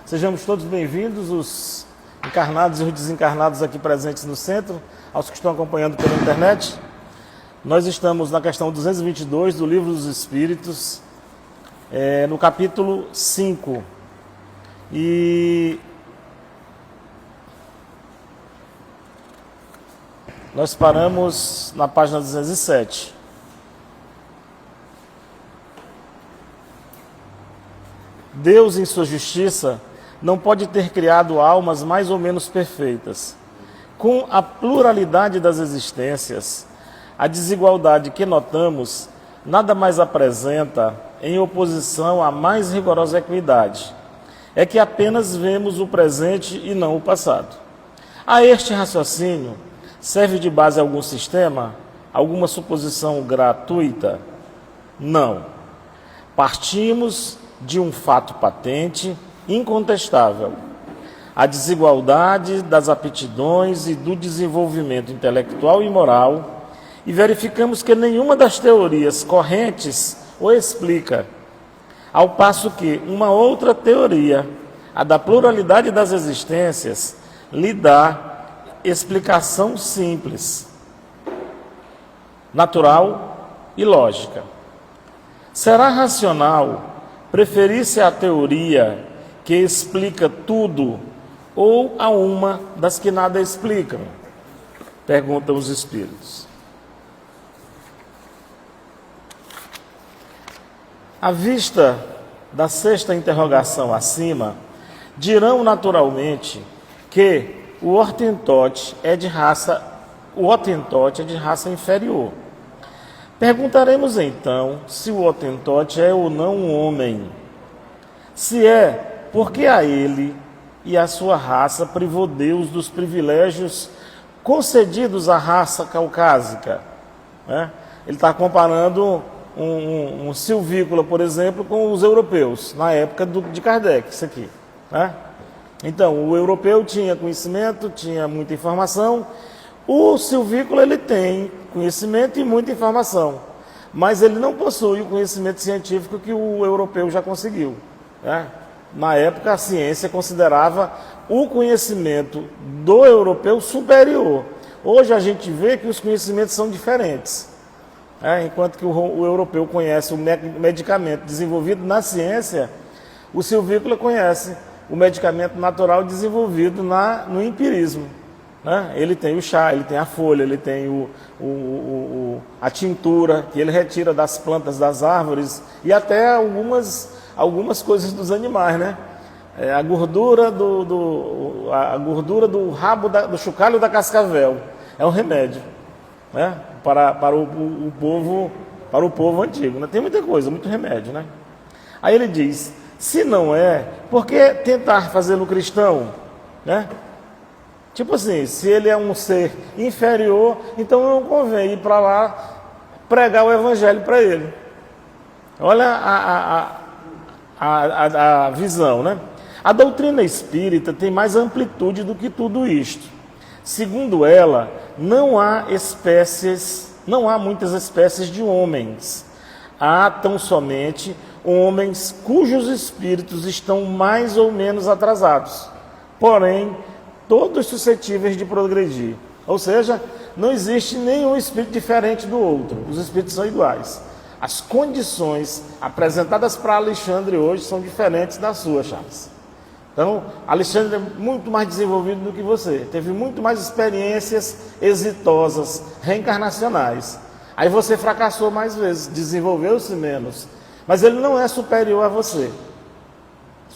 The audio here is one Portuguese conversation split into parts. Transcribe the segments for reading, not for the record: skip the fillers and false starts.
Sejamos todos bem-vindos, os encarnados e os desencarnados aqui presentes no centro, aos que estão acompanhando pela internet. Nós estamos na questão 222 do Livro dos Espíritos, no capítulo 5. E nós paramos na página 207. Deus, em sua justiça, não pode ter criado almas mais ou menos perfeitas. Com a pluralidade das existências, a desigualdade que notamos nada mais apresenta em oposição à mais rigorosa equidade. É que apenas vemos o presente e não o passado. A este raciocínio serve de base algum sistema? Alguma suposição gratuita? Não. Partimos de um fato patente, incontestável: a desigualdade das aptidões e do desenvolvimento intelectual e moral, e verificamos que nenhuma das teorias correntes o explica, ao passo que uma outra teoria, a da pluralidade das existências, lhe dá explicação simples, natural e lógica. Será racional preferir-se à teoria que explica tudo ou a uma das que nada explicam? Perguntam os espíritos. À vista da sexta interrogação acima, dirão naturalmente que o Hottentot é de raça inferior. Perguntaremos então se o Hottentot é ou não um homem. Se é, por que a ele e a sua raça privou Deus dos privilégios concedidos à raça caucásica? Ele está comparando um silvícola, por exemplo, com os europeus, na época de Kardec, isso aqui. Então, o europeu tinha conhecimento, tinha muita informação. O silvícola, ele tem conhecimento e muita informação, mas ele não possui o conhecimento científico que o europeu já conseguiu. Na época, a ciência considerava o conhecimento do europeu superior. Hoje a gente vê que os conhecimentos são diferentes. Enquanto que o europeu conhece o medicamento desenvolvido na ciência, o silvícola conhece o medicamento natural desenvolvido no empirismo. Ele tem o chá, ele tem a folha, ele tem a tintura que ele retira das plantas, das árvores e até algumas coisas dos animais, a gordura do rabo do chocalho da cascavel é um remédio, para o povo antigo. Tem muita coisa, muito remédio, Aí ele diz: se não é, por que tentar fazê-lo cristão, Tipo assim, se ele é um ser inferior, então não convém ir para lá pregar o evangelho para ele. Olha a visão, A doutrina espírita tem mais amplitude do que tudo isto. Segundo ela, não há muitas espécies de homens. Há tão somente homens cujos espíritos estão mais ou menos atrasados, porém todos suscetíveis de progredir. Ou seja, não existe nenhum espírito diferente do outro. Os espíritos são iguais. As condições apresentadas para Alexandre hoje são diferentes das suas, Charles. Então, Alexandre é muito mais desenvolvido do que você. Teve muito mais experiências exitosas, reencarnacionais. Aí você fracassou mais vezes, desenvolveu-se menos. Mas ele não é superior a você.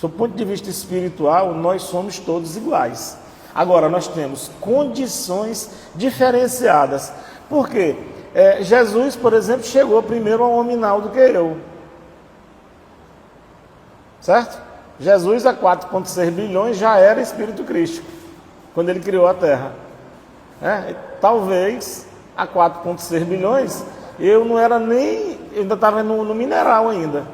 Do ponto de vista espiritual, nós somos todos iguais. Agora, nós temos condições diferenciadas. Por quê? Jesus, por exemplo, chegou primeiro ao hominal do que eu. Certo? Jesus, há 4,6 bilhões, já era espírito crístico, quando ele criou a Terra. Talvez, há 4,6 bilhões, eu não era nem... Eu ainda estava no mineral ainda.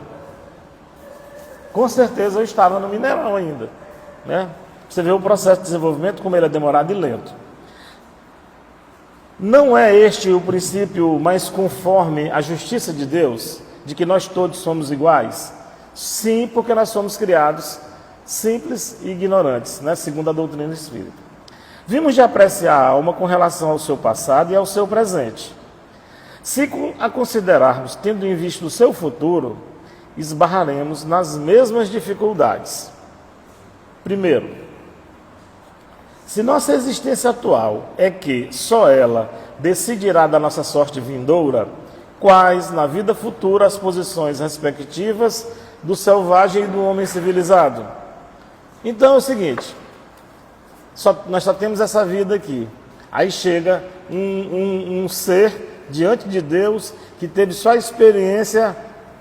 Com certeza eu estava no mineral ainda. Você vê o processo de desenvolvimento, como ele é demorado e lento. Não é este o princípio mais conforme à justiça de Deus, de que nós todos somos iguais? Sim, porque nós somos criados simples e ignorantes, né? Segundo a doutrina espírita. Vimos de apreciar a alma com relação ao seu passado e ao seu presente. Se a considerarmos tendo em vista o seu futuro, esbarraremos nas mesmas dificuldades. Primeiro, se nossa existência atual é que só ela decidirá da nossa sorte vindoura, quais na vida futura as posições respectivas do selvagem e do homem civilizado? Então é o seguinte, nós só temos essa vida aqui. Aí chega um ser diante de Deus que teve só experiência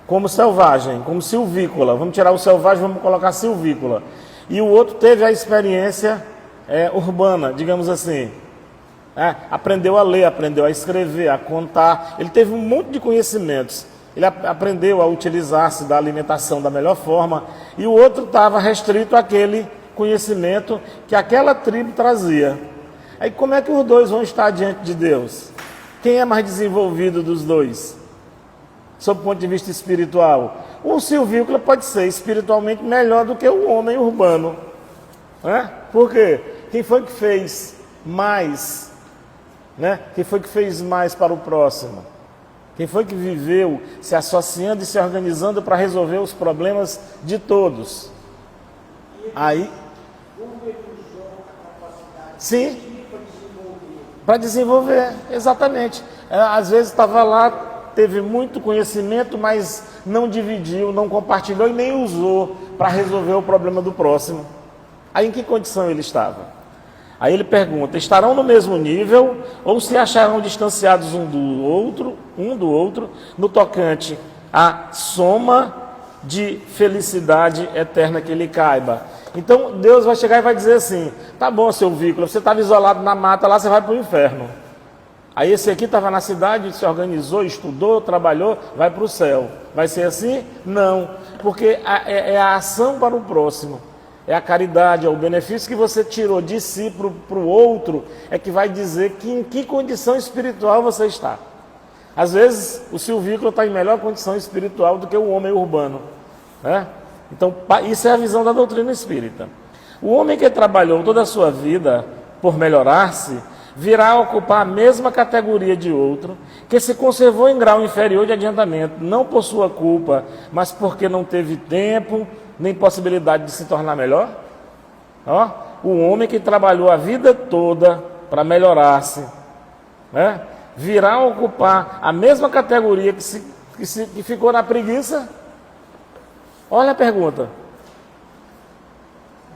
como selvagem, como silvícola. Vamos tirar o selvagem, vamos colocar silvícola. E o outro teve a experiência urbana, digamos assim. Aprendeu a ler, aprendeu a escrever, a contar. Ele teve um monte de conhecimentos. Ele aprendeu a utilizar-se da alimentação da melhor forma. E o outro estava restrito àquele conhecimento que aquela tribo trazia. Aí como é que os dois vão estar diante de Deus? Quem é mais desenvolvido dos dois? Sob o ponto de vista espiritual. O silvícola pode ser espiritualmente melhor do que o homem urbano. Por quê? Quem foi que fez mais? Quem foi que fez mais para o próximo? Quem foi que viveu se associando e se organizando para resolver os problemas de todos? Aí, sim, para desenvolver, exatamente. Às vezes estava lá, teve muito conhecimento, mas não dividiu, não compartilhou e nem usou para resolver o problema do próximo. Aí em que condição ele estava? Aí ele pergunta, estarão no mesmo nível ou se acharão distanciados um do outro, no tocante à soma de felicidade eterna que lhe caiba? Então Deus vai chegar e vai dizer assim, tá bom, seu vícola, você estava isolado na mata, lá você vai para o inferno. Aí esse aqui estava na cidade, se organizou, estudou, trabalhou, vai para o céu. Vai ser assim? Não, porque é a ação para o próximo. É a caridade, é o benefício que você tirou de si para o outro, é que vai dizer em que condição espiritual você está. Às vezes, o silvícola está em melhor condição espiritual do que o homem urbano. Então, isso é a visão da doutrina espírita. O homem que trabalhou toda a sua vida por melhorar-se, virá a ocupar a mesma categoria de outro, que se conservou em grau inferior de adiantamento, não por sua culpa, mas porque não teve tempo, nem possibilidade de se tornar melhor. O homem que trabalhou a vida toda para melhorar-se, virá a ocupar a mesma categoria que ficou na preguiça. Olha a pergunta.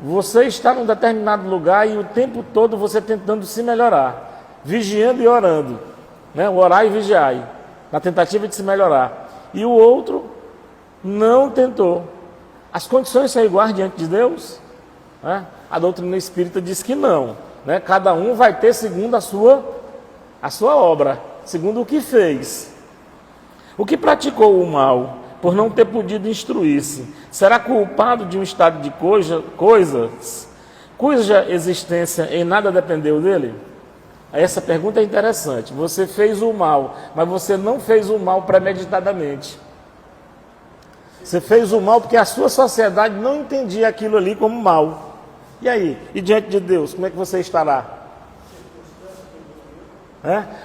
Você está num determinado lugar e o tempo todo você tentando se melhorar, vigiando e orando, orar e vigiar, na tentativa de se melhorar. E o outro não tentou. As condições são iguais diante de Deus? A doutrina espírita diz que não. Cada um vai ter segundo a sua obra, segundo o que fez. O que praticou o mal, por não ter podido instruir-se, será culpado de um estado de coisas cuja existência em nada dependeu dele? Essa pergunta é interessante. Você fez o mal, mas você não fez o mal premeditadamente. Você fez o mal porque a sua sociedade não entendia aquilo ali como mal. E aí? E diante de Deus, como é que você estará?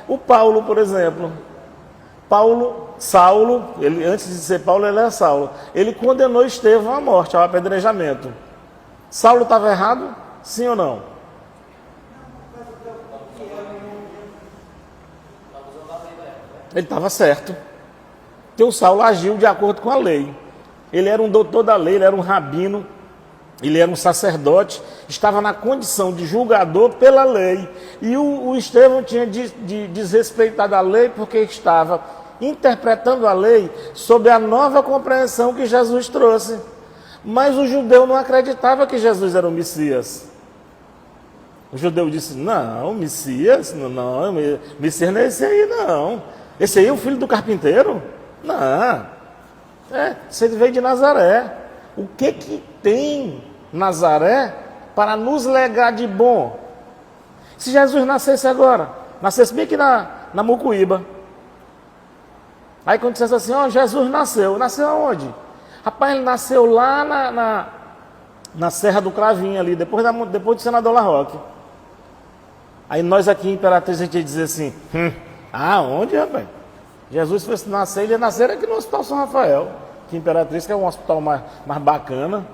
O Paulo, por exemplo. Saulo, ele, antes de ser Paulo, ele era Saulo. Ele condenou Estevão à morte, ao apedrejamento. Saulo estava errado? Sim ou não? Ele estava certo. Porque o Saulo agiu de acordo com a lei. Ele era um doutor da lei, ele era um rabino, ele era um sacerdote, estava na condição de julgador pela lei. E o Estevão tinha desrespeitado a lei porque estava interpretando a lei sob a nova compreensão que Jesus trouxe. Mas o judeu não acreditava que Jesus era o Messias. O judeu disse, não, Messias não é esse aí não. Esse aí é o filho do carpinteiro? Não. Você veio de Nazaré. O que tem Nazaré para nos legar de bom? Se Jesus nascesse agora, nascesse bem aqui na Mucuíba. Aí quando dissesse assim, Jesus nasceu. Nasceu aonde? Rapaz, ele nasceu lá na Serra do Cravinho ali, depois do Senador La Roque. Aí nós aqui em Imperatriz a gente ia dizer assim, aonde, rapaz? Jesus foi nascer, ele ia nascer aqui no Hospital São Rafael, que Imperatriz, que é um hospital mais bacana.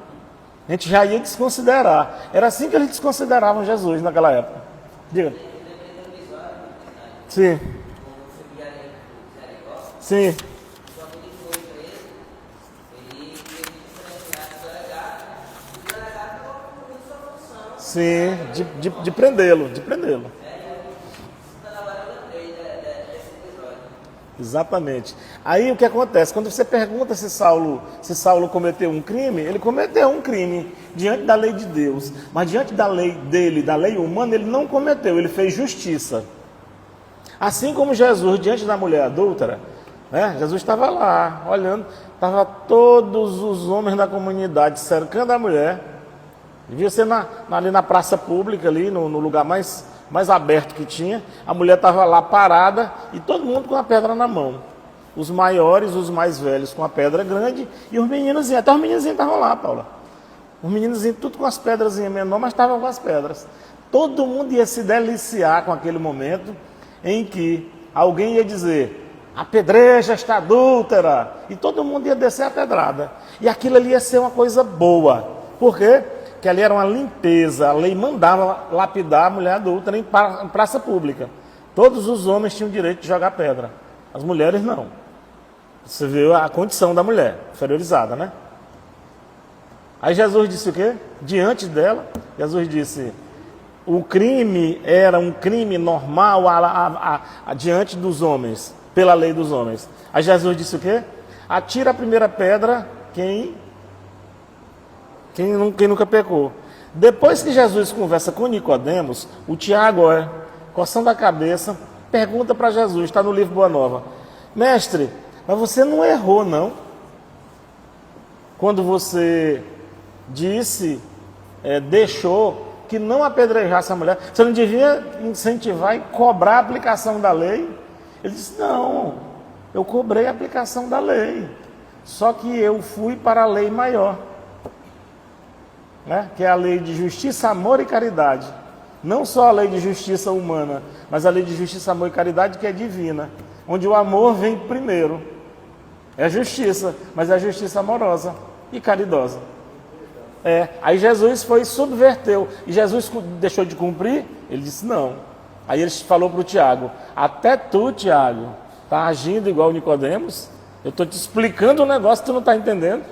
A gente já ia desconsiderar. Era assim que eles desconsideravam Jesus naquela época. Diga. Sim. Sim. Sim, de prendê-lo, de prendê-lo. Exatamente. Aí o que acontece? Quando você pergunta se Saulo cometeu um crime, ele cometeu um crime diante da lei de Deus. Mas diante da lei dele, da lei humana, ele não cometeu, ele fez justiça. Assim como Jesus, diante da mulher adúltera, né? Jesus estava lá, olhando, estava todos os homens da comunidade cercando a mulher. Devia ser ali na praça pública, ali no lugar mais aberto que tinha. A mulher estava lá parada e todo mundo com a pedra na mão. Os maiores, os mais velhos com a pedra grande e os meninozinhos, até os meninozinhos estavam lá, Paula. Os meninozinhos tudo com as pedras menor, mas estavam com as pedras. Todo mundo ia se deliciar com aquele momento em que alguém ia dizer, apedreja esta adúltera, e todo mundo ia descer a pedrada. E aquilo ali ia ser uma coisa boa. Por quê? Porque ali era uma limpeza, a lei mandava lapidar a mulher adúltera em praça pública. Todos os homens tinham o direito de jogar pedra, as mulheres não. Você viu a condição da mulher, inferiorizada, né? Aí Jesus disse o quê? Diante dela, Jesus disse, o crime era um crime normal diante dos homens, pela lei dos homens. Aí Jesus disse o quê? Atira a primeira pedra quem nunca pecou. Depois que Jesus conversa com Nicodemos, o Tiago, coçando a cabeça, pergunta para Jesus, está no livro Boa Nova, mestre, mas você não errou não? Quando você deixou que não apedrejasse a mulher, você não devia incentivar e cobrar a aplicação da lei? Ele disse, não, eu cobrei a aplicação da lei, só que eu fui para a lei maior. Né? Que é a lei de justiça, amor e caridade. Não só a lei de justiça humana, mas a lei de justiça, amor e caridade que é divina, onde o amor vem primeiro. É justiça, mas é justiça amorosa e caridosa. Aí Jesus subverteu. E Jesus deixou de cumprir? Ele disse não. Aí ele falou para o Tiago, até tu, Tiago, está agindo igual o Nicodemos? Eu estou te explicando um negócio que tu não está entendendo.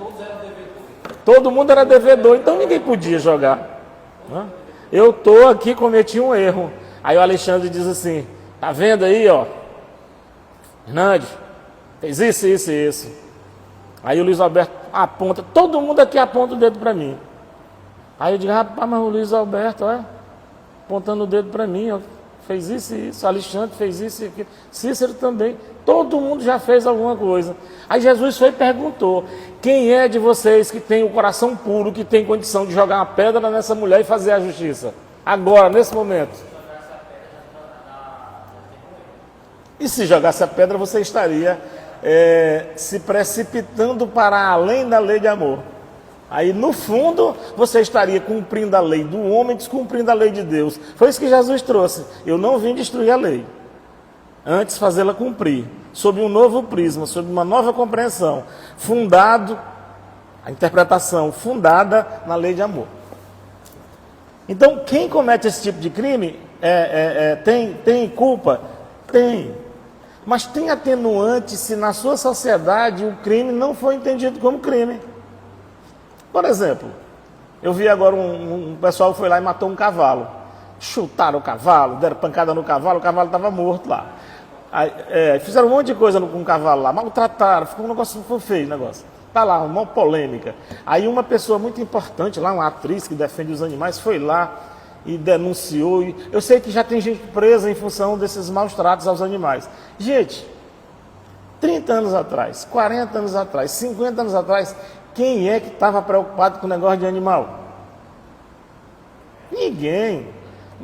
Todo mundo era devedor, então ninguém podia jogar. Eu estou aqui, cometi um erro. Aí o Alexandre diz assim, tá vendo aí, ó, Hernandes, fez isso, isso e isso. Aí o Luiz Alberto aponta, todo mundo aqui aponta o dedo para mim. Aí eu digo, rapaz, mas o Luiz Alberto, apontando o dedo para mim, ó, fez isso e isso, Alexandre fez isso e aquilo, Cícero também, todo mundo já fez alguma coisa. Aí Jesus foi e perguntou, quem é de vocês que tem o coração puro, que tem condição de jogar uma pedra nessa mulher e fazer a justiça? Agora, nesse momento. E se jogasse a pedra, você estaria se precipitando para além da lei de amor. Aí, no fundo, você estaria cumprindo a lei do homem, descumprindo a lei de Deus. Foi isso que Jesus trouxe. Eu não vim destruir a lei, antes fazê-la cumprir, sob um novo prisma, sob uma nova compreensão, a interpretação fundada na lei de amor. Então, quem comete esse tipo de crime tem culpa? Tem. Mas tem atenuante se na sua sociedade o crime não foi entendido como crime. Por exemplo, eu vi agora um pessoal foi lá e matou um cavalo. Chutaram o cavalo, deram pancada no cavalo, o cavalo estava morto lá. Aí, fizeram um monte de coisa com o cavalo lá, maltrataram, ficou um negócio, foi feio o negócio. Está lá, uma polêmica. Aí uma pessoa muito importante lá, uma atriz que defende os animais, foi lá e denunciou. Eu sei que já tem gente presa em função desses maus tratos aos animais. Gente, 30 anos atrás, 40 anos atrás, 50 anos atrás, quem é que estava preocupado com o negócio de animal? Ninguém.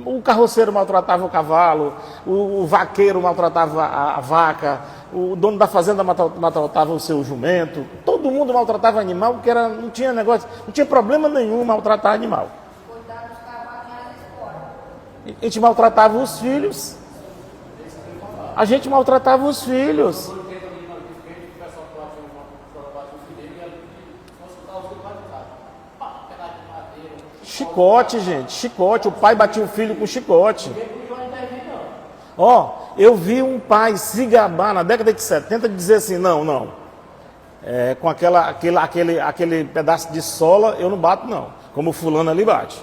O carroceiro maltratava o cavalo, o vaqueiro maltratava a vaca, o dono da fazenda maltratava o seu jumento, todo mundo maltratava animal, porque não tinha negócio, não tinha problema nenhum maltratar animal. A gente maltratava os filhos. A gente maltratava os filhos. Chicote, gente, chicote. O pai batia o filho com chicote. Ó, eu vi um pai se gabar na década de 70 de dizer assim, não, com aquele pedaço de sola eu não bato não, como o fulano ali bate.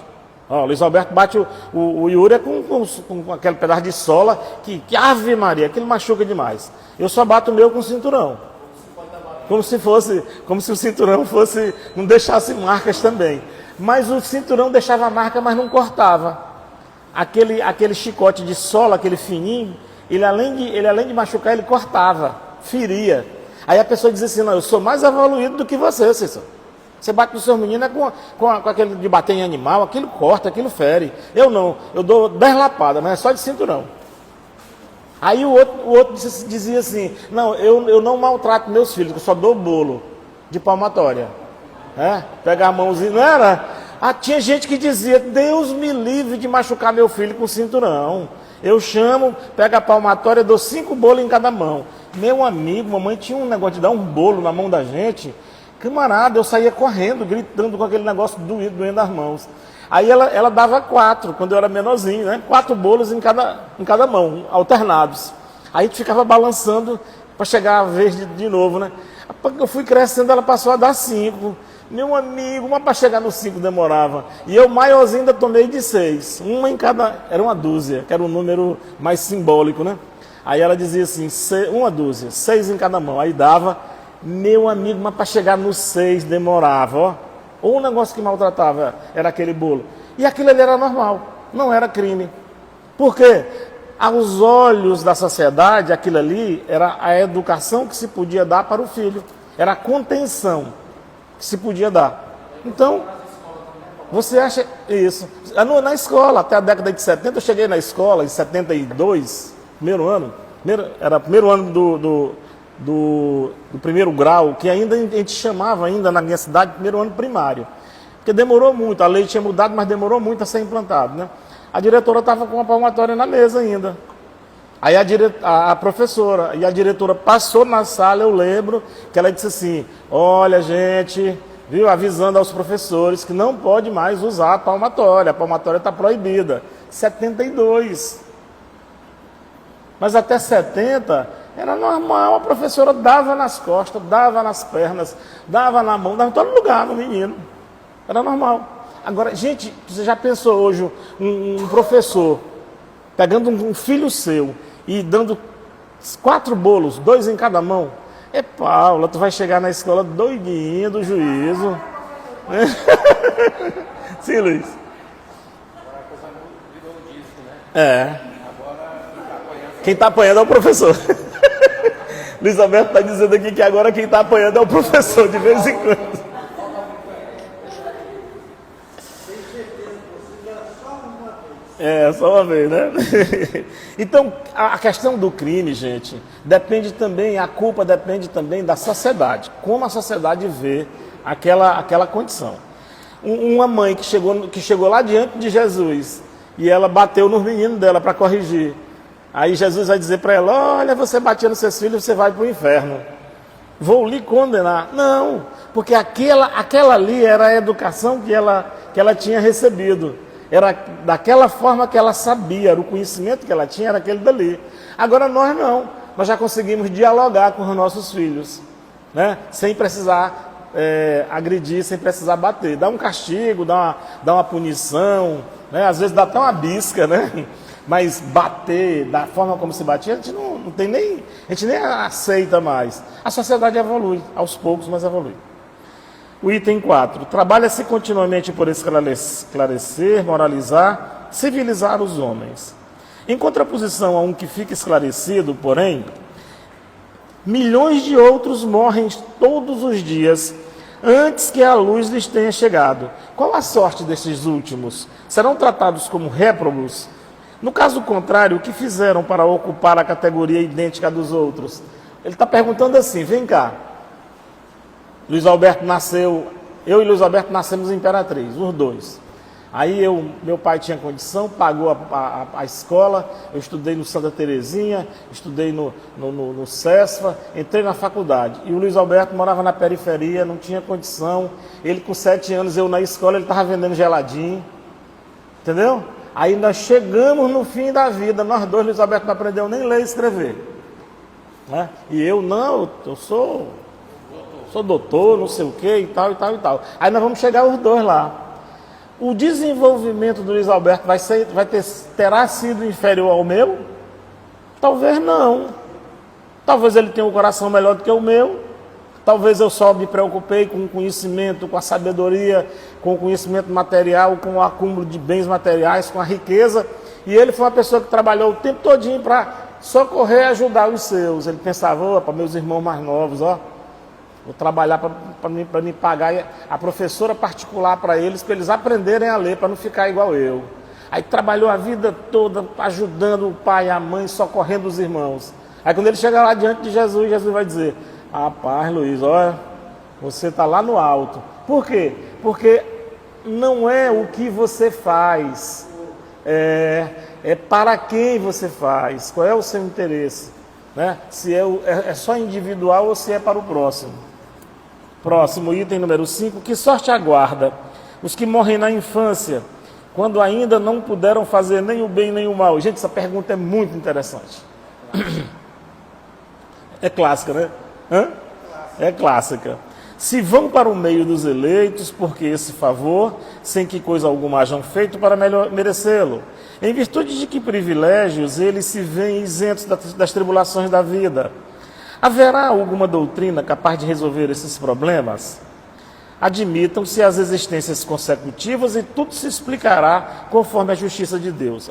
Ó, o Luiz Alberto bate o Yuri com aquele pedaço de sola que Ave Maria, aquilo machuca demais. Eu só bato o meu com o cinturão. Como se o cinturão não deixasse marcas também. Mas o cinturão deixava marca, mas não cortava. Aquele chicote de sola, aquele fininho, ele além de machucar, ele cortava, feria. Aí a pessoa dizia assim, não, eu sou mais evoluído do que você, Cícero. Você bate nos seus meninos com aquele de bater em animal, aquilo corta, aquilo fere. Eu não, eu dou 10 lapadas, mas é só de cinturão. Aí o outro dizia assim, não, eu não maltrato meus filhos, eu só dou bolo de palmatória. Pegar a mãozinha, não era? Tinha gente que dizia, Deus me livre de machucar meu filho com cinturão. Eu chamo, pego a palmatória, dou 5 bolos em cada mão. Meu amigo, mamãe tinha um negócio de dar um bolo na mão da gente. Camarada, eu saía correndo, gritando com aquele negócio doendo as mãos. Aí ela dava 4, quando eu era menorzinho, né? 4 bolos em cada mão, alternados. Aí a gente ficava balançando para chegar a vez de novo, né? Eu fui crescendo, ela passou a dar 5. Meu amigo, uma para chegar no 5 demorava. E eu maiorzinho ainda tomei de 6. Uma em cada, era uma dúzia, que era um número mais simbólico, né? Aí ela dizia assim, uma dúzia, 6 em cada mão. Aí dava, meu amigo, mas para chegar no 6 demorava, ó. Ou um negócio que maltratava era aquele bolo. E aquilo ali era normal, não era crime. Por quê? Aos olhos da sociedade, aquilo ali era a educação que se podia dar para o filho. Era a contenção que se podia dar. Então, você acha isso? Na escola, até a década de 70, eu cheguei na escola em 72, primeiro ano, era o primeiro ano do primeiro grau, que ainda a gente chamava ainda na minha cidade primeiro ano primário. Porque demorou muito, a lei tinha mudado, mas demorou muito a ser implantado, né? A diretora estava com uma palmatória na mesa ainda. Aí a professora e a diretora passou na sala, eu lembro, que ela disse assim, olha gente, viu, avisando aos professores que não pode mais usar a palmatória está proibida. 72. Mas até 70 era normal, a professora dava nas costas, dava nas pernas, dava na mão, dava em todo lugar no menino. Era normal. Agora, gente, você já pensou hoje um professor pegando um filho seu e dando 4 bolos, 2 em cada mão? Paula, tu vai chegar na escola doidinha do juízo. Sim, Luiz. Agora a coisa virou um disco, né? Agora quem está apanhando é o professor. Luiz Alberto está dizendo aqui que agora quem está apanhando é o professor, de vez em quando. Só uma vez, né? Então, a questão do crime, gente, depende também, a culpa depende também da sociedade. Como a sociedade vê aquela condição. Uma mãe que chegou lá diante de Jesus e ela bateu nos meninos dela para corrigir. Aí Jesus vai dizer para ela, olha, você batia nos seus filhos, você vai para o inferno. Vou lhe condenar. Não, porque aquela ali era a educação que ela tinha recebido. Era daquela forma que ela sabia, era o conhecimento que ela tinha, era aquele dali. Agora nós não, nós já conseguimos dialogar com os nossos filhos, né? Sem precisar agredir, sem precisar bater. Dá um castigo, dá uma punição, né? Às vezes dá até uma bisca, né? Mas bater da forma como se batia, a gente não tem nem, a gente nem aceita mais. A sociedade evolui, aos poucos, mas evolui. O item 4. Trabalha-se continuamente por esclarecer, moralizar, civilizar os homens. Em contraposição a um que fica esclarecido, porém, milhões de outros morrem todos os dias antes que a luz lhes tenha chegado. Qual a sorte destes últimos? Serão tratados como réprobos? No caso contrário, o que fizeram para ocupar a categoria idêntica dos outros? Ele está perguntando assim, vem cá. Luiz Alberto nasceu, eu e Luiz Alberto nascemos em Imperatriz, os dois. Aí meu pai tinha condição, pagou a escola, eu estudei no Santa Terezinha, estudei no CESFA, entrei na faculdade. E o Luiz Alberto morava na periferia, não tinha condição. Ele com 7 anos, eu na escola, ele estava vendendo geladinho. Entendeu? Aí nós chegamos no fim da vida, nós dois, Luiz Alberto não aprendeu nem ler e escrever. Né? E eu não, eu sou doutor, não sei o que e tal, e tal, e tal. Aí nós vamos chegar os dois lá. O desenvolvimento do Luiz Alberto terá sido inferior ao meu? Talvez não. Talvez ele tenha um coração melhor do que o meu. Talvez eu só me preocupei com o conhecimento, com a sabedoria, com o conhecimento material, com o acúmulo de bens materiais, com a riqueza. E ele foi uma pessoa que trabalhou o tempo todinho para socorrer e ajudar os seus. Ele pensava, para meus irmãos mais novos, vou trabalhar para me pagar a professora particular para eles aprenderem a ler, para não ficar igual eu. Aí trabalhou a vida toda ajudando o pai e a mãe, socorrendo os irmãos. Aí quando ele chega lá diante de Jesus, Jesus vai dizer, rapaz, Luiz, olha, você está lá no alto. Por quê? Porque não é o que você faz, é para quem você faz, qual é o seu interesse, né? Se é só individual ou se é para o próximo. Próximo item número 5, que sorte aguarda os que morrem na infância, quando ainda não puderam fazer nem o bem nem o mal. Gente, essa pergunta é muito interessante. É clássica, né? É clássica. Se vão para o meio dos eleitos, porque esse favor, sem que coisa alguma hajam feito para merecê-lo, em virtude de que privilégios eles se veem isentos das tribulações da vida. Haverá alguma doutrina capaz de resolver esses problemas? Admitam-se as existências consecutivas e tudo se explicará conforme a justiça de Deus.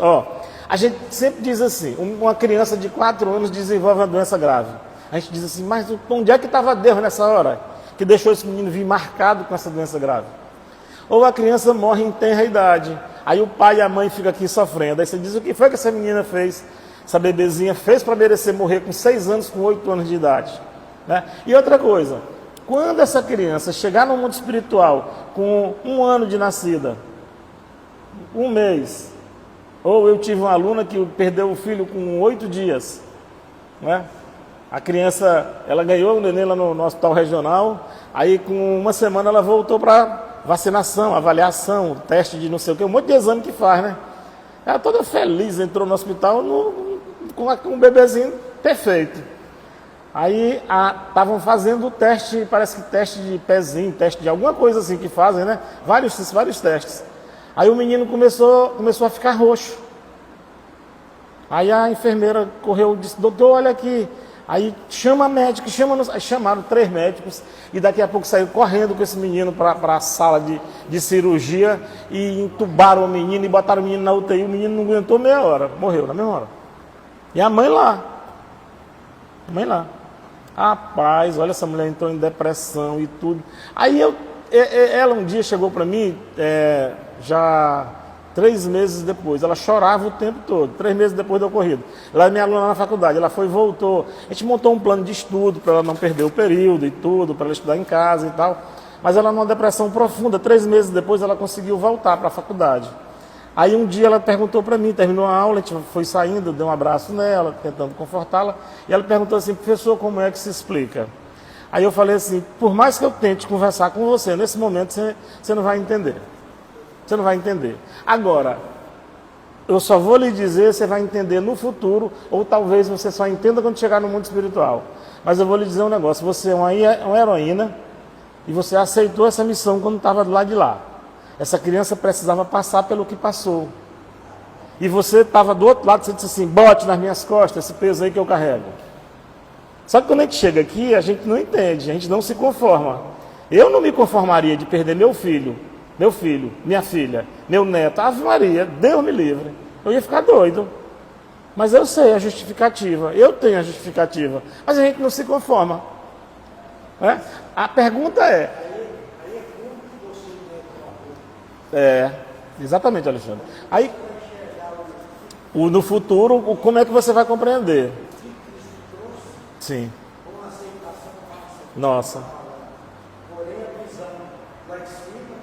A gente sempre diz assim, uma criança de 4 anos desenvolve uma doença grave. A gente diz assim, mas onde é que estava Deus nessa hora? Que deixou esse menino vir marcado com essa doença grave. Ou a criança morre em tenra idade. Aí o pai e a mãe ficam aqui sofrendo. Aí você diz, o que foi que essa menina fez? Essa bebezinha fez para merecer morrer com 6 anos, com 8 anos de idade. Né? E outra coisa, quando essa criança chegar no mundo espiritual com 1 ano de nascida, 1 mês, ou eu tive uma aluna que perdeu o filho com 8 dias, né? A criança, ela ganhou o neném lá no hospital regional, aí com 1 semana ela voltou para vacinação, avaliação, teste de não sei o que, um monte de exame que faz, né? Ela toda feliz, entrou no hospital com um bebezinho perfeito. Aí estavam fazendo o teste, parece que teste de pezinho, teste de alguma coisa assim que fazem, né? Vários testes. Aí o menino começou a ficar roxo. Aí a enfermeira correu e disse, doutor, olha aqui. Aí chama médico, chamaram 3 médicos e daqui a pouco saiu correndo com esse menino para a sala de cirurgia e entubaram o menino e botaram o menino na UTI. O menino não aguentou meia hora, morreu na mesma hora. E a mãe lá. Rapaz, olha, essa mulher entrou em depressão e tudo. Aí ela um dia chegou para mim, já 3 meses depois, ela chorava o tempo todo, 3 meses depois do ocorrido. Ela é minha aluna na faculdade, ela foi e voltou. A gente montou um plano de estudo para ela não perder o período e tudo, para ela estudar em casa e tal. Mas ela numa depressão profunda, 3 meses depois ela conseguiu voltar para a faculdade. Aí um dia ela perguntou para mim, terminou a aula, a gente foi saindo, deu um abraço nela, tentando confortá-la, e ela perguntou assim, professor, como é que se explica? Aí eu falei assim, por mais que eu tente conversar com você, nesse momento você não vai entender. Você não vai entender. Agora, eu só vou lhe dizer, você vai entender no futuro, ou talvez você só entenda quando chegar no mundo espiritual. Mas eu vou lhe dizer um negócio, você é uma heroína, e você aceitou essa missão quando estava do lado de lá. Essa criança precisava passar pelo que passou. E você estava do outro lado, você disse assim, bote nas minhas costas esse peso aí que eu carrego. Só que quando a gente chega aqui, a gente não entende, a gente não se conforma. Eu não me conformaria de perder meu filho, minha filha, meu neto, Ave Maria, Deus me livre. Eu ia ficar doido. Mas eu sei a justificativa, eu tenho a justificativa. Mas a gente não se conforma. Né? A pergunta exatamente, Alexandre. Aí, no futuro, como é que você vai compreender? Sim. Nossa. Porém, a visão lá de cima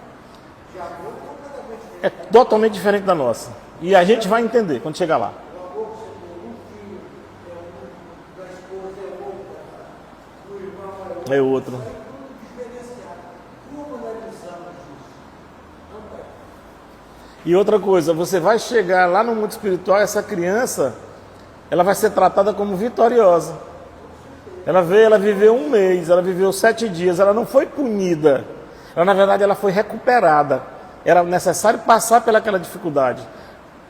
de amor é completamente diferente. É totalmente diferente da nossa. E a gente vai entender quando chegar lá. O amor que você tem um filho, da esposa é outra, do irmão é outro. É outro. É tudo diferenciado. Como analisamos isso? Não vai. E outra coisa, você vai chegar lá no mundo espiritual, essa criança, ela vai ser tratada como vitoriosa. Ela viveu 1 mês, ela viveu 7 dias, ela não foi punida. Ela, na verdade, ela foi recuperada. Era necessário passar pelaquela dificuldade.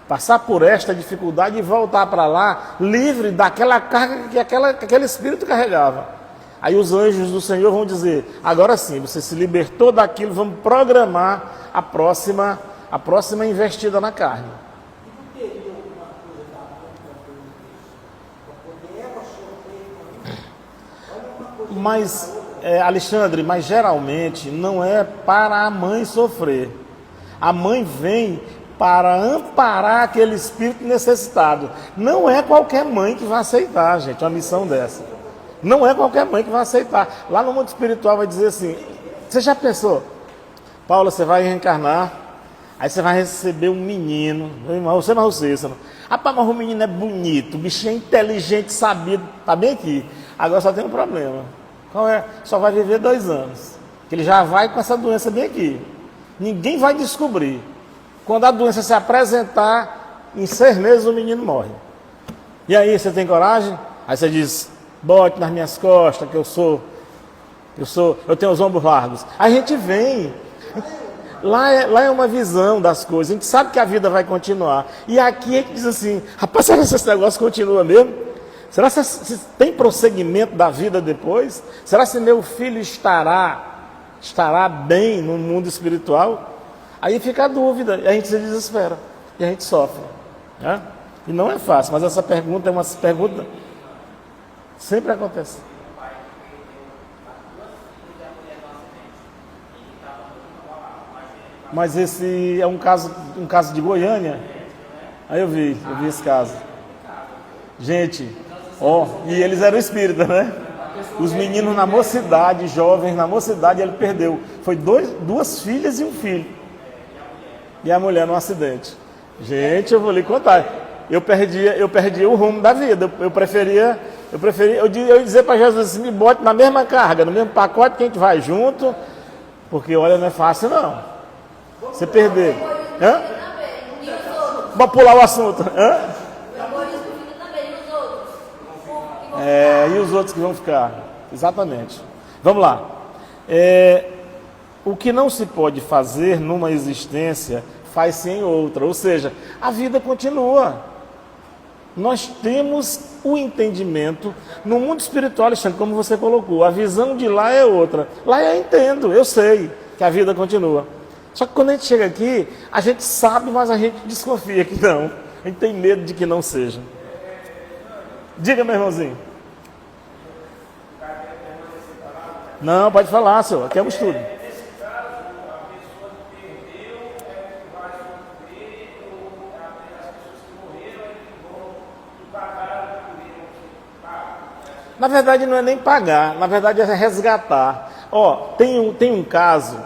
Passar por esta dificuldade e voltar para lá, livre daquela carga que aquele espírito carregava. Aí os anjos do Senhor vão dizer, agora sim, você se libertou daquilo, vamos programar a próxima investida na carne. E não teria alguma coisa da mãe também nisso? Para poder ela sofrer. Olha uma coisa. Mas, Alexandre, mas geralmente não é para a mãe sofrer. A mãe vem para amparar aquele espírito necessitado. Não é qualquer mãe que vai aceitar, gente, uma missão dessa. Não é qualquer mãe que vai aceitar. Lá no mundo espiritual vai dizer assim, você já pensou? Paula, você vai reencarnar, aí você vai receber um menino, você não sei, rapaz, mas o menino é bonito, o bichinho é inteligente, sabido, tá bem aqui. Agora só tem um problema. Qual é? Só vai viver 2 anos. Ele já vai com essa doença bem aqui. Ninguém vai descobrir. Quando a doença se apresentar, em 6 meses o menino morre. E aí, você tem coragem? Aí você diz, bote nas minhas costas, que eu tenho os ombros largos. Aí a gente vem. Lá é uma visão das coisas. A gente sabe que a vida vai continuar. E aqui a gente diz assim, rapaz, será que esse negócio continua mesmo? Será que se tem prosseguimento da vida depois? Será que meu filho estará bem no mundo espiritual? Aí fica a dúvida, e a gente se desespera, e a gente sofre. Né? E não é fácil, mas essa pergunta é uma pergunta... Sempre acontece. Mas esse é um caso de Goiânia. Aí eu vi esse caso. Gente, e eles eram espíritas, né? Os meninos na mocidade, jovens na mocidade, ele perdeu. Foi 2 filhas e um filho. E a mulher num acidente. Gente, eu vou lhe contar. Eu perdi o rumo da vida. Eu ia dizer para Jesus assim, me bote na mesma carga, no mesmo pacote que a gente vai junto, porque olha, não é fácil não. Você perder. Hã? Vamos pular o assunto. Hã? E os outros que vão ficar. Exatamente. Vamos lá. O que não se pode fazer numa existência, faz-se em outra. Ou seja, a vida continua. Nós temos o entendimento no mundo espiritual, Alexandre, como você colocou, a visão de lá é outra. Lá eu entendo, eu sei que a vida continua. Só que quando a gente chega aqui, a gente sabe, mas a gente desconfia que não. A gente tem medo de que não seja. Diga, meu irmãozinho. Não, pode falar, senhor, aqui é um estudo. Na verdade não é nem pagar, na verdade é resgatar. Tem um caso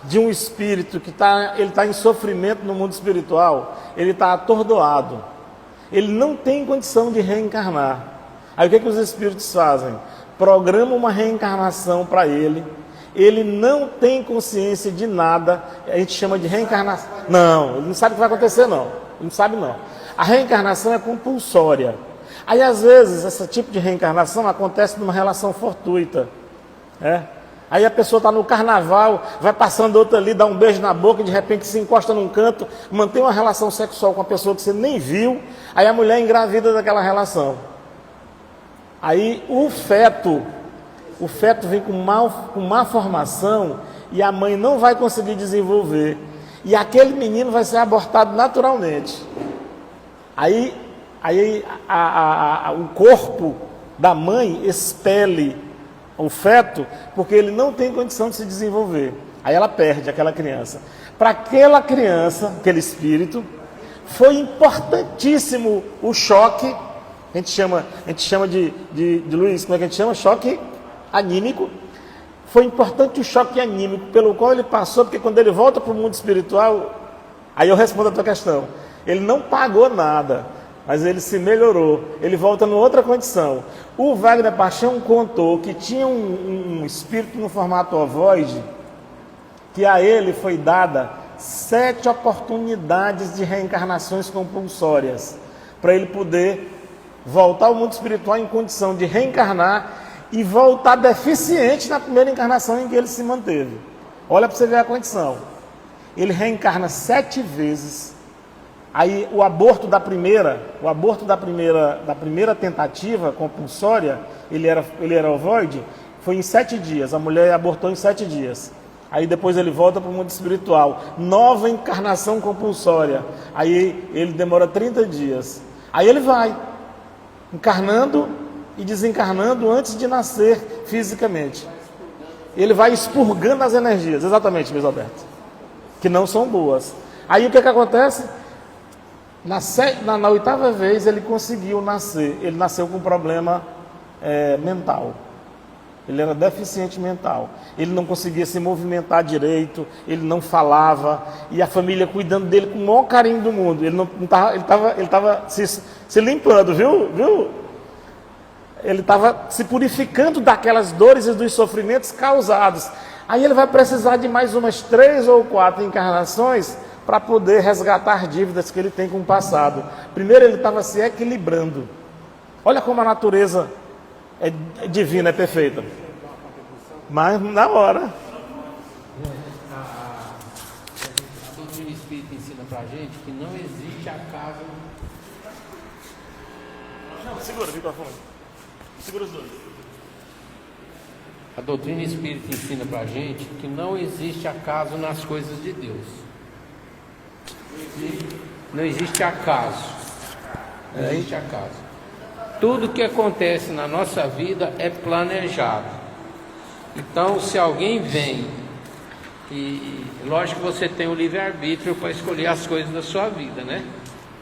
de um espírito que ele está em sofrimento no mundo espiritual, ele está atordoado, ele não tem condição de reencarnar. Aí o que os espíritos fazem? Programam uma reencarnação para ele, ele não tem consciência de nada, a gente chama de reencarnação. Não, ele não sabe o que vai acontecer não, ele não sabe não. A reencarnação é compulsória. Aí, às vezes, esse tipo de reencarnação acontece numa relação fortuita. Aí a pessoa está no carnaval, vai passando outra ali, dá um beijo na boca, e de repente se encosta num canto, mantém uma relação sexual com a pessoa que você nem viu, aí a mulher engravida daquela relação. Aí o feto vem com má formação e a mãe não vai conseguir desenvolver. E aquele menino vai ser abortado naturalmente. Aí o corpo da mãe expele o feto porque ele não tem condição de se desenvolver. Aí ela perde aquela criança. Para aquela criança, aquele espírito, foi importantíssimo o choque. A gente chama de Luiz, como é que a gente chama? Choque anímico. Foi importante o choque anímico pelo qual ele passou, porque quando ele volta para o mundo espiritual, aí eu respondo a tua questão. Ele não pagou nada, mas ele se melhorou. Ele volta numa outra condição. O Wagner Paixão contou que tinha um espírito no formato ovoide, que a ele foi dada 7 oportunidades de reencarnações compulsórias, para ele poder voltar ao mundo espiritual em condição de reencarnar e voltar deficiente na primeira encarnação em que ele se manteve. Olha para você ver a condição. Ele reencarna 7 vezes. Aí o aborto da primeira tentativa compulsória, ele era ovoide, foi em 7 dias. A mulher abortou em 7 dias. Aí depois ele volta para o mundo espiritual. Nova encarnação compulsória. Aí ele demora 30 dias. Aí ele vai encarnando e desencarnando antes de nascer fisicamente. Ele vai expurgando as energias, exatamente, Luiz Alberto, que não são boas. Aí o que acontece? Na 8ª vez ele conseguiu nascer. Ele nasceu com um problema mental. Ele era deficiente mental. Ele não conseguia se movimentar direito, ele não falava, e a família cuidando dele com o maior carinho do mundo. Ele estava se limpando, viu? Ele estava se purificando daquelas dores e dos sofrimentos causados. Aí ele vai precisar de mais umas 3 ou 4 encarnações para poder resgatar dívidas que ele tem com o passado. Primeiro ele estava se equilibrando. Olha como a natureza é divina, é perfeita. Mas na hora. A doutrina espírita ensina pra gente que não existe acaso. Não, segura o microfone. Segura os dois. A doutrina espírita ensina pra gente que não existe acaso nas coisas de Deus. Não existe acaso. Não existe acaso. Tudo que acontece na nossa vida é planejado. Então, se alguém vem, e lógico que você tem o livre-arbítrio para escolher as coisas da sua vida, né?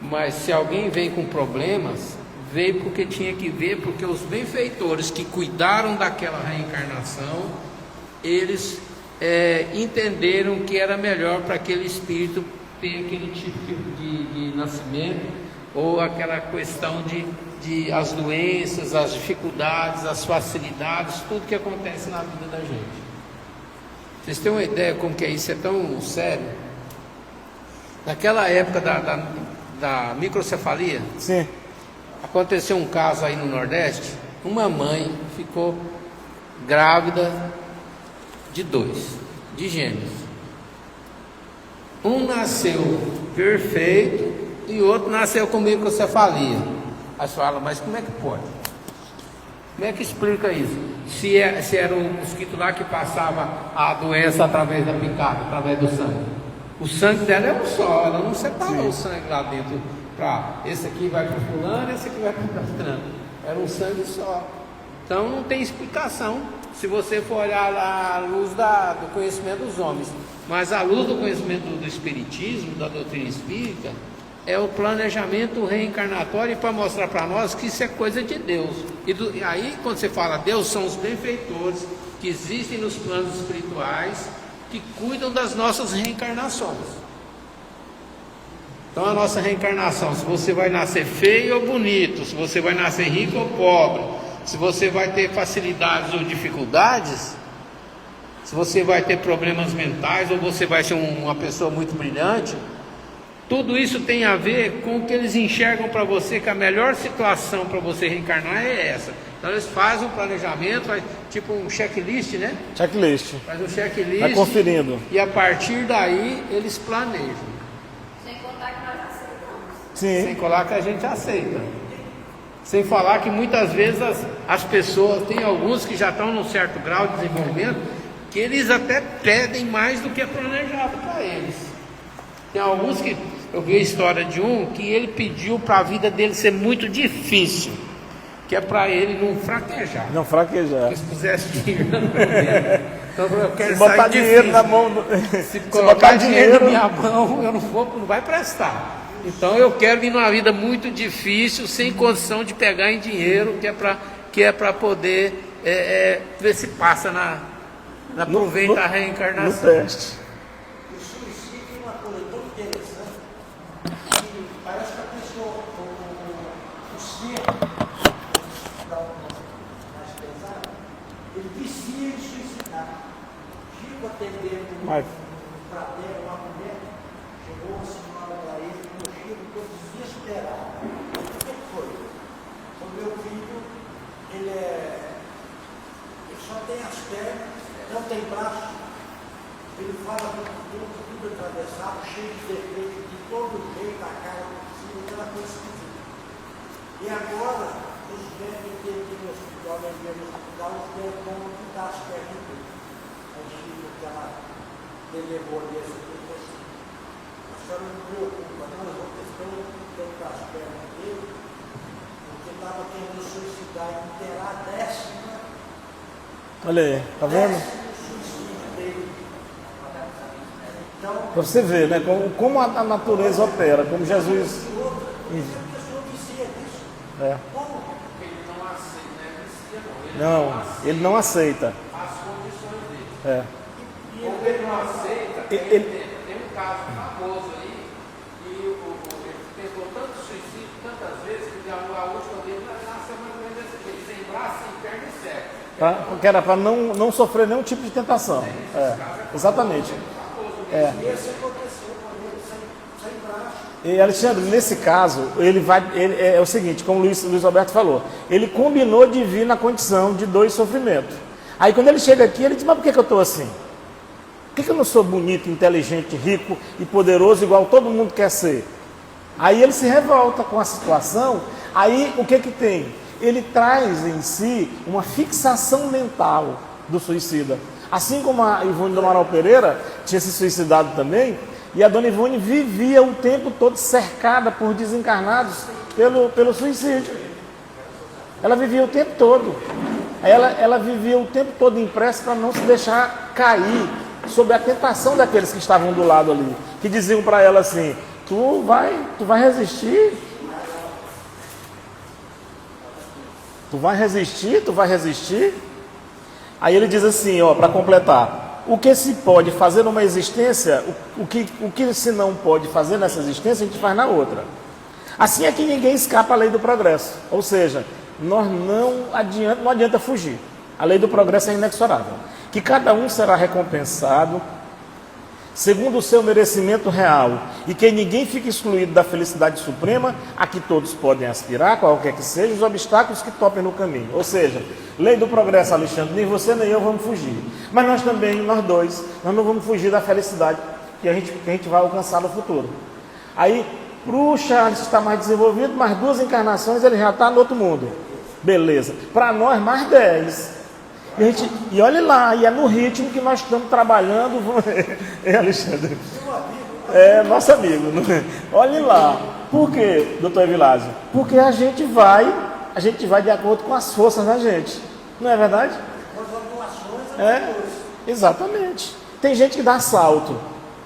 Mas se alguém vem com problemas, veio porque tinha que ver, porque os benfeitores que cuidaram daquela reencarnação, eles entenderam que era melhor para aquele espírito ter aquele tipo de nascimento, ou aquela questão de as doenças, as dificuldades, as facilidades, tudo que acontece na vida da gente. Vocês têm uma ideia como que isso é tão sério? Naquela época da microcefalia, Sim. aconteceu um caso aí no Nordeste. Uma mãe ficou grávida de 2, de gêmeos. Um nasceu perfeito e o outro nasceu com microcefalia. Aí você fala, mas como é que pode? Como é que explica isso? Se era um mosquito lá que passava a doença através da picada, através do sangue. O sangue dela é um só, ela não separou o sangue lá dentro. Esse aqui vai para fulano, esse aqui vai para fulano. Era um sangue só. Então não tem explicação se você for olhar lá a luz do conhecimento dos homens. Mas a luz do conhecimento do Espiritismo, da doutrina espírita, é o planejamento reencarnatório para mostrar para nós que isso é coisa de Deus. E aí, quando você fala Deus, são os benfeitores que existem nos planos espirituais, que cuidam das nossas reencarnações. Então, a nossa reencarnação, se você vai nascer feio ou bonito, se você vai nascer rico ou pobre, se você vai ter facilidades ou dificuldades, se você vai ter problemas mentais ou você vai ser uma pessoa muito brilhante, tudo isso tem a ver com o que eles enxergam para você, que a melhor situação para você reencarnar é essa. Então eles fazem um planejamento, tipo um checklist, né? Checklist. Faz um checklist. Vai conferindo. E a partir daí eles planejam. Sem contar que nós aceitamos. Sim. Sem falar que a gente aceita. Sem falar que muitas vezes as pessoas, tem alguns que já estão num certo grau de desenvolvimento, que eles até pedem mais do que é planejado para eles. Tem alguns que, eu vi a história de um, que ele pediu para a vida dele ser muito difícil, que é para ele não fraquejar. Não fraquejar. Porque se pusesse dinheiro na mão dele, então eu quero Se botar sair dinheiro difícil. na mão... Se colocar dinheiro na minha mão, eu não vai prestar. Então eu quero vir numa vida muito difícil, sem condição de pegar em dinheiro, que é para poder ver se passa aproveita a No reencarnação. teste. O suicídio é uma coisa tão interessante que parece que a pessoa, o ser da mais pesado, ele vicia em suicidar. Chico atendendo Mas- para ter uma mulher, chegou uma senhora para ele, meu Chico, estou desesperado. O que foi? O meu filho, ele só tem as pernas, não tem braço. Ele fala tudo atravessado, cheio de defeitos, de todo jeito, a cara não precisa, aquela coisa esquisita. E agora, os médicos que tem no hospital, no hospital, os médicos vão mudar as pernas dele. Aí Chico, ele levou ali essa coisa assim. A senhora não preocupa, não, eu vou tentar as pernas dele, porque estava querendo suicidar e terá a 10ª. Olha aí, tá vendo? Suicídio dele. Então, Para você ver, né? Como a natureza opera, como Jesus. e outra, a pessoa vicia disso. É. Como? Ele não aceita, não é vicia, não. Não, ele não aceita. As condições dele. É. Como ele não aceita, tem um caso famoso aí, que ele tentou tanto suicídio, tantas vezes, que a última dele nasceu mais ou menos desse jeito, sem braço, sem perna e cego. Porque era para não sofrer nenhum tipo de tentação. É, exatamente. É. E esse aconteceu com ele sem braço. E Alexandre, nesse caso, é o seguinte, como o Luiz Roberto falou, ele combinou de vir na condição de 2 sofrimentos. Aí quando ele chega aqui, ele diz, mas por que eu estou assim? Por que eu não sou bonito, inteligente, rico e poderoso igual todo mundo quer ser? Aí ele se revolta com a situação, aí o que tem? Ele traz em si uma fixação mental do suicida. Assim como a Ivone do Amaral Pereira tinha se suicidado também, e a dona Ivone vivia o tempo todo cercada por desencarnados pelo suicídio. Ela vivia o tempo todo. Ela vivia o tempo todo impressa para não se deixar cair sob a tentação daqueles que estavam do lado ali, que diziam para ela assim, tu vai resistir? Tu vai resistir? Aí ele diz assim, ó, para completar, o que se pode fazer numa existência, o que se não pode fazer nessa existência, a gente faz na outra. Assim é que ninguém escapa à lei do progresso, ou seja, não adianta fugir. A lei do progresso é inexorável, que cada um será recompensado segundo o seu merecimento real, e que ninguém fique excluído da felicidade suprema, a que todos podem aspirar, qualquer que sejam os obstáculos que topem no caminho. Ou seja, lei do progresso, Alexandre, nem você nem eu vamos fugir. Mas nós também, nós dois, nós não vamos fugir da felicidade que a gente vai alcançar no futuro. Aí, para o Charles está mais desenvolvido, mais 2 encarnações, ele já está no outro mundo. Beleza. Para nós, mais 10. E olha lá, e é no ritmo que nós estamos trabalhando. Alexandre? É nosso amigo. Olhe lá. Por quê, doutor Evilásio? Porque a gente vai de acordo com as forças da gente. Não é verdade? Exatamente. Tem gente que dá salto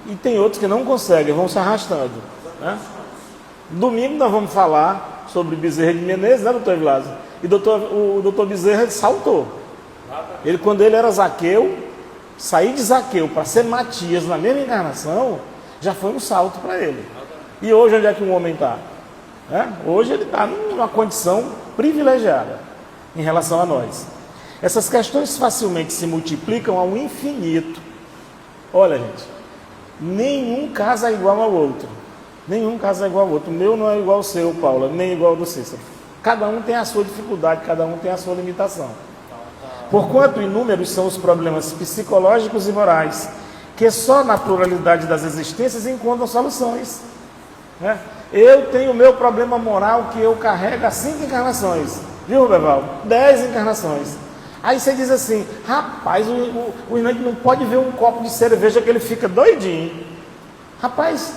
e tem outros que não conseguem, vão se arrastando. Né? Domingo nós vamos falar sobre Bezerra de Menezes, né, doutor Evilásio? E o doutor Bezerra saltou. Quando ele era Zaqueu, sair de Zaqueu para ser Matias na mesma encarnação, já foi um salto para ele. E hoje onde é que o homem está? Hoje ele está numa condição privilegiada em relação a nós. Essas questões facilmente se multiplicam ao infinito. Olha, gente, nenhum caso é igual ao outro. Nenhum caso é igual ao outro. O meu não é igual ao seu, Paula, nem igual ao do Cícero. Cada um tem a sua dificuldade, cada um tem a sua limitação. Porquanto inúmeros são os problemas psicológicos e morais, que só na pluralidade das existências encontram soluções. Eu tenho o meu problema moral que eu carrego há 5 encarnações. Viu, Beval? 10 encarnações. Aí você diz assim, rapaz, o Inante não pode ver um copo de cerveja que ele fica doidinho. Rapaz,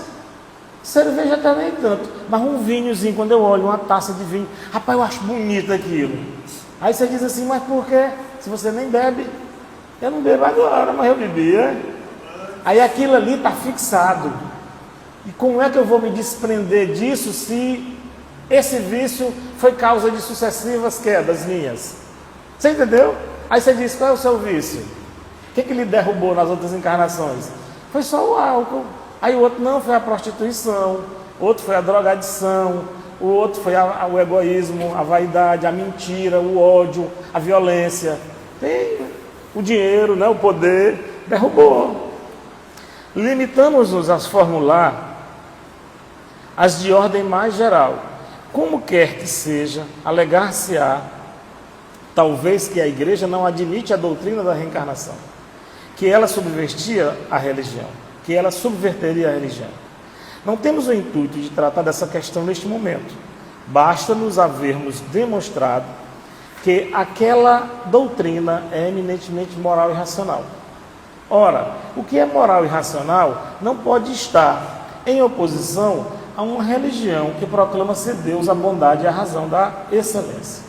cerveja até nem tanto, mas um vinhozinho, quando eu olho uma taça de vinho, rapaz, eu acho bonito aquilo. Aí você diz assim, mas por quê? Se você nem bebe, eu não bebo agora, mas eu bebia. Aí aquilo ali está fixado. E como é que eu vou me desprender disso se esse vício foi causa de sucessivas quedas minhas? Você entendeu? Aí você diz, qual é o seu vício? O que lhe derrubou nas outras encarnações? Foi só o álcool. Aí o outro, não, foi a prostituição, outro foi a drogadição, o outro foi o egoísmo, a vaidade, a mentira, o ódio, a violência. Tem o dinheiro, né, o poder, derrubou. Limitamos-nos a formular as de ordem mais geral. Como quer que seja, alegar-se-á, talvez que a igreja não admite a doutrina da reencarnação, que ela subvertia a religião, que ela subverteria a religião. Não temos o intuito de tratar dessa questão neste momento. Basta-nos havermos demonstrado que aquela doutrina é eminentemente moral e racional. Ora, o que é moral e racional não pode estar em oposição a uma religião que proclama ser Deus a bondade e a razão da excelência.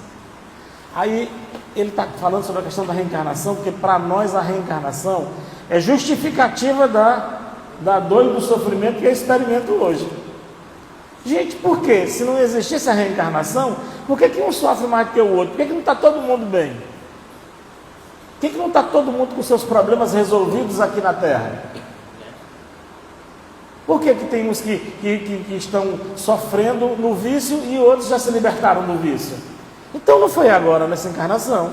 Aí ele está falando sobre a questão da reencarnação, porque para nós a reencarnação é justificativa da dor e do sofrimento que eu experimento hoje. Gente, por quê? Se não existisse a reencarnação, por que um sofre mais do que o outro? Por que não está todo mundo bem? Por que não está todo mundo com seus problemas resolvidos aqui na Terra? Por que tem uns que estão sofrendo no vício e outros já se libertaram do vício? Então não foi agora nessa encarnação.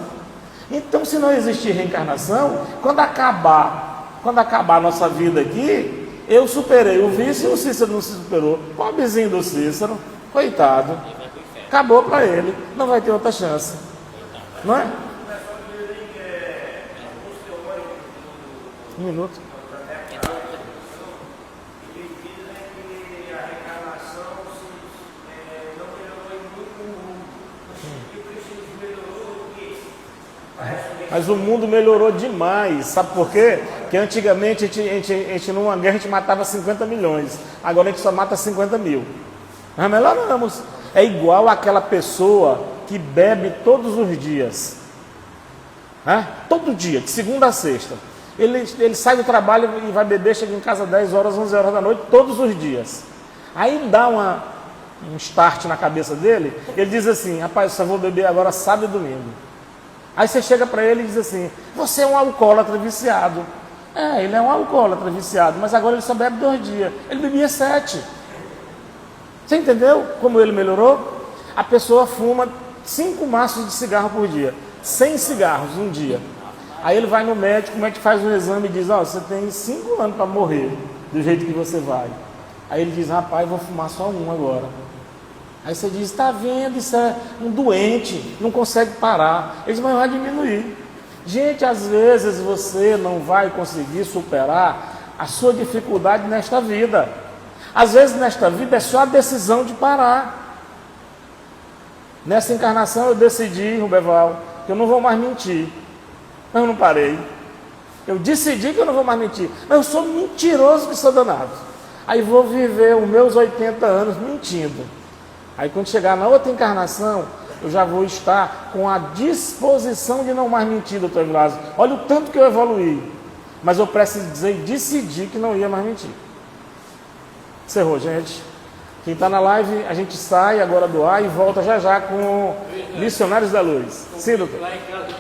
Então, se não existir reencarnação, quando acabar a nossa vida aqui, eu superei o vício e o Cícero não se superou. Pobrezinho do Cícero, coitado. Acabou para ele, não vai ter outra chance. Não é? Um minuto. Mas o mundo melhorou demais, sabe por quê? Porque antigamente a gente numa guerra a gente matava 50 milhões, agora a gente só mata 50 mil. Nós melhoramos. É igual aquela pessoa que bebe todos os dias, né? Todo dia, de segunda a sexta. Ele sai do trabalho e vai beber, chega em casa 10 horas, 11 horas da noite, todos os dias. Aí dá um start na cabeça dele, ele diz assim, rapaz, só vou beber agora sábado e domingo. Aí você chega para ele e diz assim, você é um alcoólatra viciado. É, ele é um alcoólatra viciado, mas agora ele só bebe 2 dias. Ele bebia 7. Você entendeu como ele melhorou? A pessoa fuma 5 maços de cigarro por dia, 100 cigarros um dia. Aí ele vai no médico, o médico faz um exame e diz, você tem 5 anos para morrer, do jeito que você vai. Aí ele diz, rapaz, vou fumar só um agora. Aí você diz, está vendo, isso é um doente, não consegue parar. Ele diz, mas vai diminuir. Gente, às vezes você não vai conseguir superar a sua dificuldade nesta vida. Às vezes nesta vida é só a decisão de parar. Nessa encarnação eu decidi, Rubeval, que eu não vou mais mentir. Mas eu não parei. Eu decidi que eu não vou mais mentir. Mas eu sou mentiroso que sou danado. Aí vou viver os meus 80 anos mentindo. Aí quando chegar na outra encarnação, eu já vou estar com a disposição de não mais mentir, doutor Vilásio. Olha o tanto que eu evoluí. Mas eu preciso dizer e decidi que não ia mais mentir. Encerrou, gente. Quem está na live, a gente sai agora do ar e volta já já com Missionários da Luz. Sim, doutor.